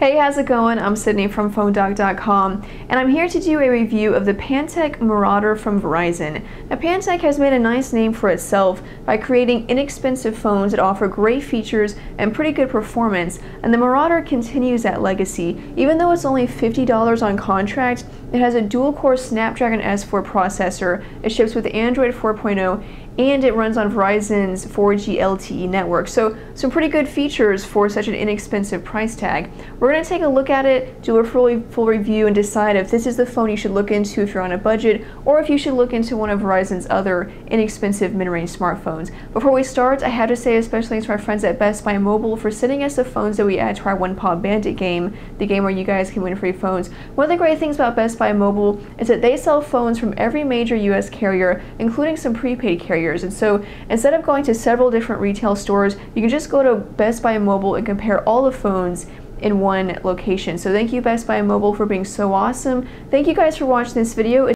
Hey, how's it going? I'm Sydney from PhoneDoc.com, and I'm here to do a review of the Pantech Marauder from Verizon. Now, Pantech has made a nice name for itself by creating inexpensive phones that offer great features and pretty good performance, and the Marauder continues that legacy. Even though it's only $50 on contract, it has a dual-core Snapdragon S4 processor, it ships with Android 4.0, and it runs on Verizon's 4G LTE network. So some pretty good features for such an inexpensive price tag. We're going to take a look at it, do a full review, and decide if this is the phone you should look into if you're on a budget, or if you should look into one of Verizon's other inexpensive mid-range smartphones. Before we start, I have to say especially thanks to our friends at Best Buy Mobile for sending us the phones that we add to our One Paw Bandit game, the game where you guys can win free phones. One of the great things about Best Buy Mobile is that they sell phones from every major US carrier, including some prepaid carriers. And so instead of going to several different retail stores, you can just go to Best Buy Mobile and compare all the phones in one location. So thank you, Best Buy Mobile, for being so awesome. Thank you guys for watching this video.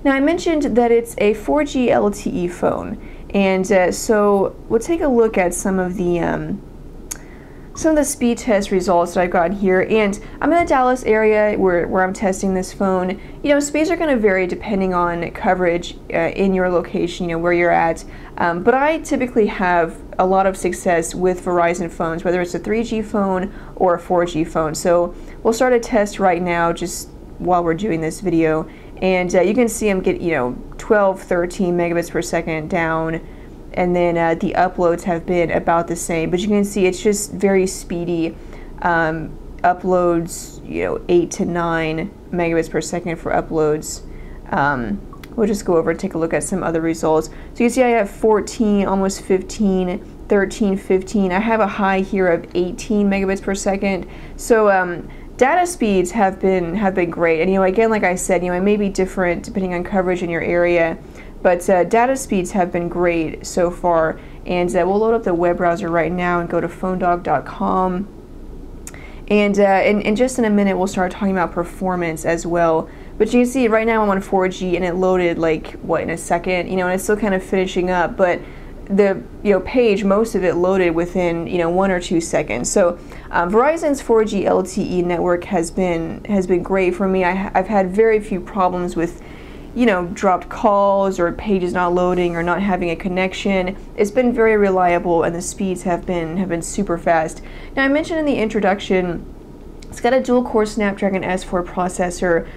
Now, I mentioned that it's a 4G LTE phone, and so we'll take a look at some of the speed test results that I've got here. And I'm in the Dallas area where I'm testing this phone. You know, speeds are going to vary depending on coverage in your location, you know, where you're at. But I typically have a lot of success with Verizon phones, whether it's a 3G phone or a 4G phone. So we'll start a test right now just while we're doing this video. And you can see I'm getting, 12, 13 megabits per second down. And then the uploads have been about the same, but you can see it's just very speedy. Uploads, 8 to 9 megabits per second for uploads. We'll just go over and take a look at some other results. So you can see I have 14, almost 15, 13, 15. I have a high here of 18 megabits per second. So data speeds have been great. And again, like I said, it may be different depending on coverage in your area. But data speeds have been great so far, and we'll load up the web browser right now and go to PhoneDoc.com. And just in a minute, we'll start talking about performance as well. But you can see right now I'm on 4G, and it loaded in a second, and it's still kind of finishing up. But the page, most of it loaded within 1 or 2 seconds. So Verizon's 4G LTE network has been great for me. I've had very few problems with dropped calls or pages not loading or not having a connection. It's been very reliable, and the speeds have been super fast. Now, I mentioned in the introduction, it's got a dual-core Snapdragon S4 processor,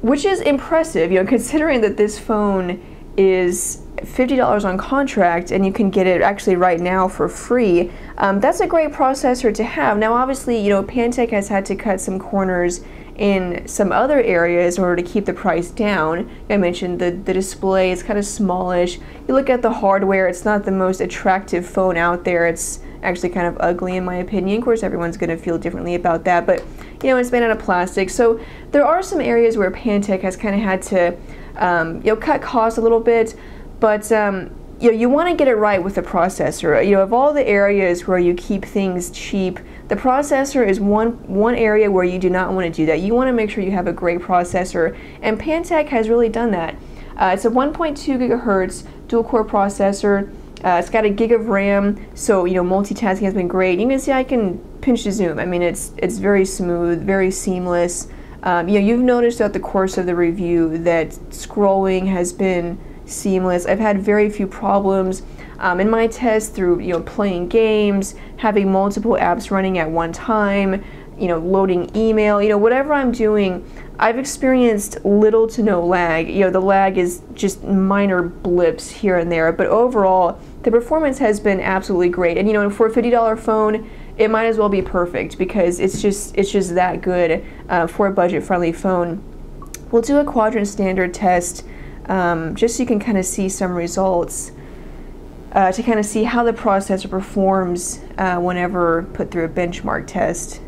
which is impressive, considering that this phone is $50 on contract and you can get it actually right now for free. That's a great processor to have. Now, obviously, Pantech has had to cut some corners in some other areas in order to keep the price down. I mentioned the display is kind of smallish. You look at the hardware, it's not the most attractive phone out there. It's actually kind of ugly in my opinion. Of course, everyone's going to feel differently about that, but it's made out of plastic. So there are some areas where Pantech has kind of had to cut costs a little bit, but you want to get it right with the processor. Of all the areas where you keep things cheap, the processor is one area where you do not want to do that. You want to make sure you have a great processor, and Pantech has really done that. It's a 1.2 gigahertz dual-core processor. It's got a gig of RAM, so multitasking has been great. You can see I can pinch to zoom. I mean, it's very smooth, very seamless. You've noticed throughout the course of the review that scrolling has been seamless. I've had very few problems in my test through playing games, having multiple apps running at one time, loading email, whatever I'm doing. I've experienced little to no lag. The lag is just minor blips here and there, but overall the performance has been absolutely great. And for a $50 phone, it might as well be perfect because it's just that good for a budget-friendly phone. We'll do a quadrant standard test just so you can kind of see some results to kind of see how the processor performs whenever put through a benchmark test.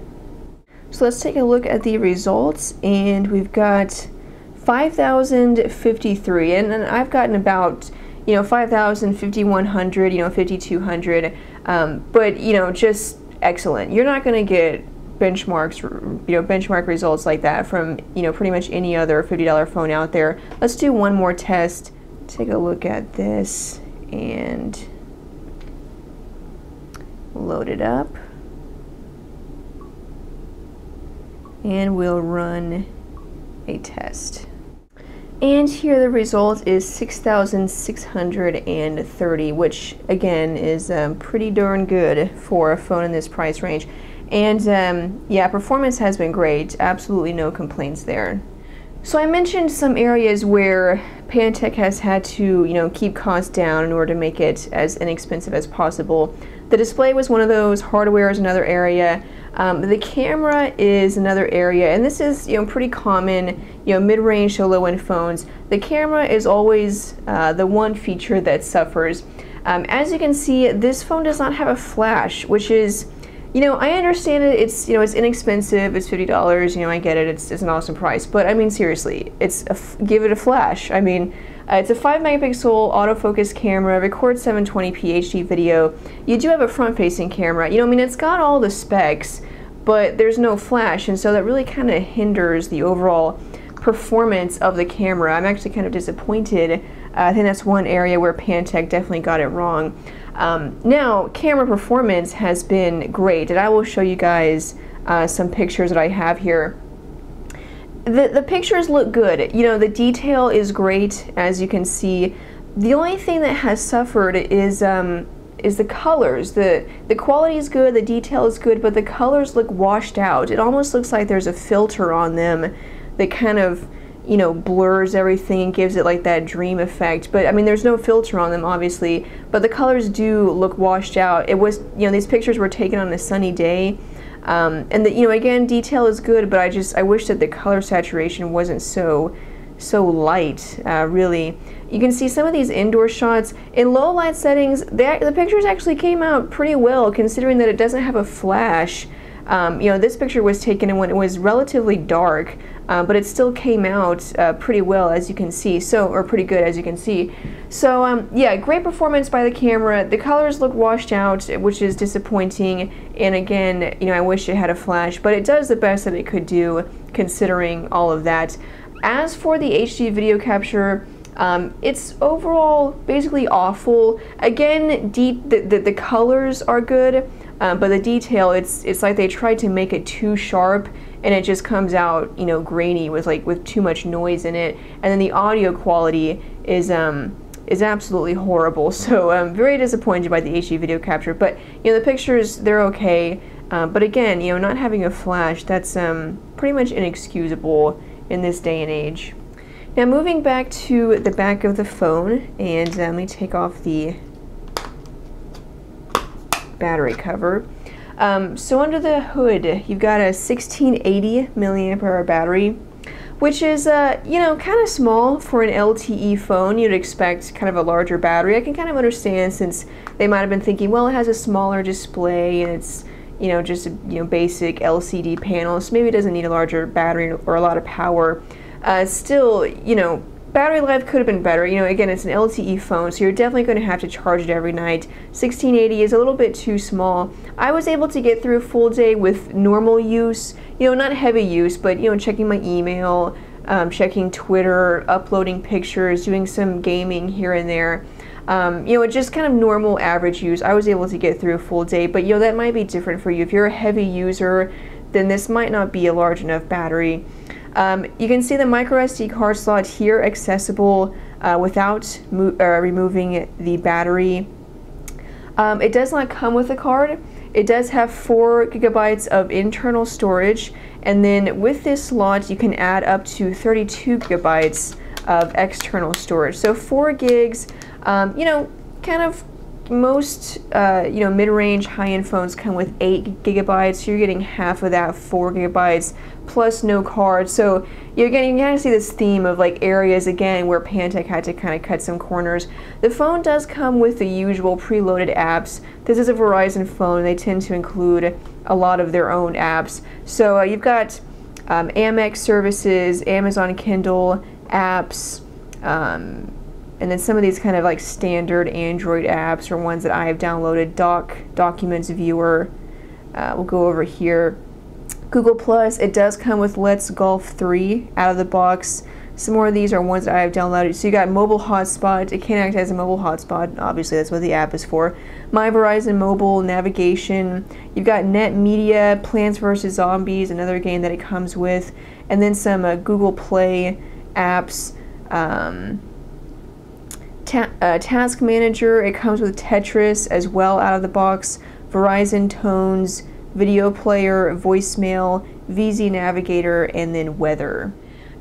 So let's take a look at the results, and we've got 5,053, and I've gotten about 5,000, 5,100, 5,200, but just excellent. You're not going to get benchmark results like that from pretty much any other $50 phone out there. Let's do one more test. Take a look at this and load it up. and we'll run a test. And here the result is 6,630, which again is pretty darn good for a phone in this price range. And yeah, performance has been great, absolutely no complaints there. So I mentioned some areas where Pantech has had to, keep costs down in order to make it as inexpensive as possible. The display was one of those, hardware is another area. The camera is another area, and this is pretty common, mid-range to low-end phones. The camera is always the one feature that suffers. As you can see, this phone does not have a flash, which is, I understand it. It's it's inexpensive. It's $50. I get it. It's an awesome price. But I mean, seriously, give it a flash. I mean, it's a 5-megapixel autofocus camera, records 720p HD video. You do have a front-facing camera. I mean, it's got all the specs, but there's no flash, and so that really kind of hinders the overall performance of the camera. I'm actually kind of disappointed. I think that's one area where Pantech definitely got it wrong. Now, camera performance has been great, and I will show you guys some pictures that I have here. The pictures look good. The detail is great, as you can see. The only thing that has suffered is the colors. The quality is good, the detail is good, but the colors look washed out. It almost looks like there's a filter on them that kind of blurs everything and gives it like that dream effect. But I mean, there's no filter on them, obviously, but the colors do look washed out. It was, these pictures were taken on a sunny day, and again, detail is good, but I wish that the color saturation wasn't so light. Really, you can see some of these indoor shots in low light settings. The pictures actually came out pretty well, considering that it doesn't have a flash. This picture was taken when it was relatively dark, but it still came out pretty well, as you can see. Or pretty good, as you can see. So yeah, great performance by the camera. The colors look washed out, which is disappointing. And again, I wish it had a flash, but it does the best that it could do, considering all of that. As for the HD video capture, it's overall basically awful. Again, the colors are good, but the detail, it's like they tried to make it too sharp, and it just comes out, grainy with too much noise in it. And then the audio quality is absolutely horrible. So I'm very disappointed by the HD video capture. But the pictures, they're okay. But again, not having a flash, that's pretty much inexcusable in this day and age. Now, moving back to the back of the phone, and let me take off the battery cover. So under the hood, you've got a 1680 milliamp hour battery, which is kind of small for an LTE phone. You'd expect kind of a larger battery. I can kind of understand, since they might have been thinking, well, it has a smaller display and it's just a basic LCD panel, so maybe it doesn't need a larger battery or a lot of power. Still, battery life could have been better. Again, it's an LTE phone, so you're definitely going to have to charge it every night. 1680 is a little bit too small. I was able to get through a full day with normal use, not heavy use, but checking my email, checking Twitter, uploading pictures, doing some gaming here and there. Just kind of normal average use. I was able to get through a full day, but that might be different for you. If you're a heavy user, then this might not be a large enough battery. You can see the micro SD card slot here accessible without removing the battery. It does not come with a card. It does have 4 gigabytes of internal storage, and then with this slot you can add up to 32 gigabytes of external storage. So 4 gigs, kind of most mid-range high-end phones come with 8 gigabytes, so you're getting half of that, 4 gigabytes, plus no card. So you're getting, you kind of see this theme of areas again where Pantech had to kind of cut some corners. The phone does come with the usual preloaded apps. This is a Verizon phone. They tend to include a lot of their own apps. So you've got Amex services, Amazon Kindle apps, and then some of these kind of standard Android apps are ones that I have downloaded. Documents Viewer. We'll go over here. Google Plus. It does come with Let's Golf 3 out of the box. Some more of these are ones that I have downloaded. So you got mobile hotspot. It can act as a mobile hotspot. Obviously, that's what the app is for. My Verizon Mobile, navigation. You've got Net Media, Plants vs. Zombies, another game that it comes with. And then some Google Play apps. Task Manager, it comes with Tetris as well out of the box. Verizon Tones, Video Player, Voicemail, VZ Navigator, and then Weather.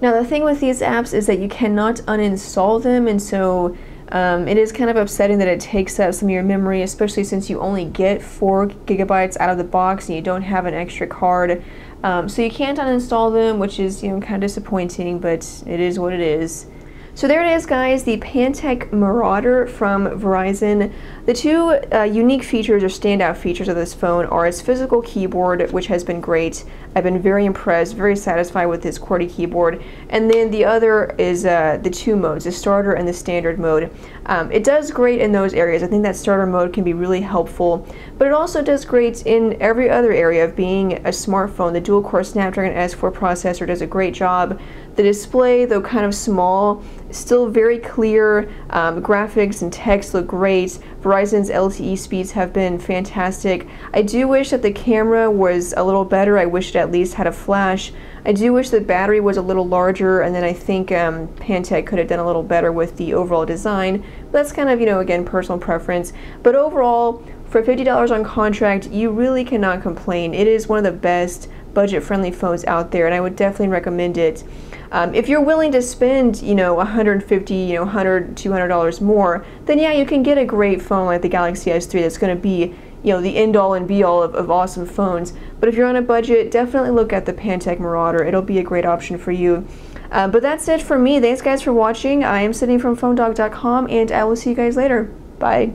Now the thing with these apps is that you cannot uninstall them, and so it is kind of upsetting that it takes up some of your memory, especially since you only get 4 gigabytes out of the box and you don't have an extra card. So you can't uninstall them, which is, you know, kind of disappointing, but it is what it is. So there it is, guys, the Pantech Marauder from Verizon. The two unique features or standout features of this phone are its physical keyboard, which has been great. I've been very impressed, very satisfied with this QWERTY keyboard. And then the other is the 2 modes, the starter and the standard mode. It does great in those areas. I think that starter mode can be really helpful, but it also does great in every other area of being a smartphone. The dual-core Snapdragon S4 processor does a great job. The display, though kind of small, still very clear. Graphics and text look great. Verizon's LTE speeds have been fantastic. I do wish that the camera was a little better. I wish it at least had a flash. I do wish the battery was a little larger, and then I think Pantech could have done a little better with the overall design. But that's kind of, you know, again, personal preference. But overall, for $50 on contract, you really cannot complain. It is one of the best budget-friendly phones out there, and I would definitely recommend it. If you're willing to spend, you know, $150, you know, $100, $200 more, then yeah, you can get a great phone like the Galaxy S3 that's going to be, you know, the end-all and be-all of awesome phones. But if you're on a budget, definitely look at the Pantech Marauder. It'll be a great option for you. But that's it for me. Thanks, guys, for watching. I am Sydney from PhoneDog.com, and I will see you guys later. Bye.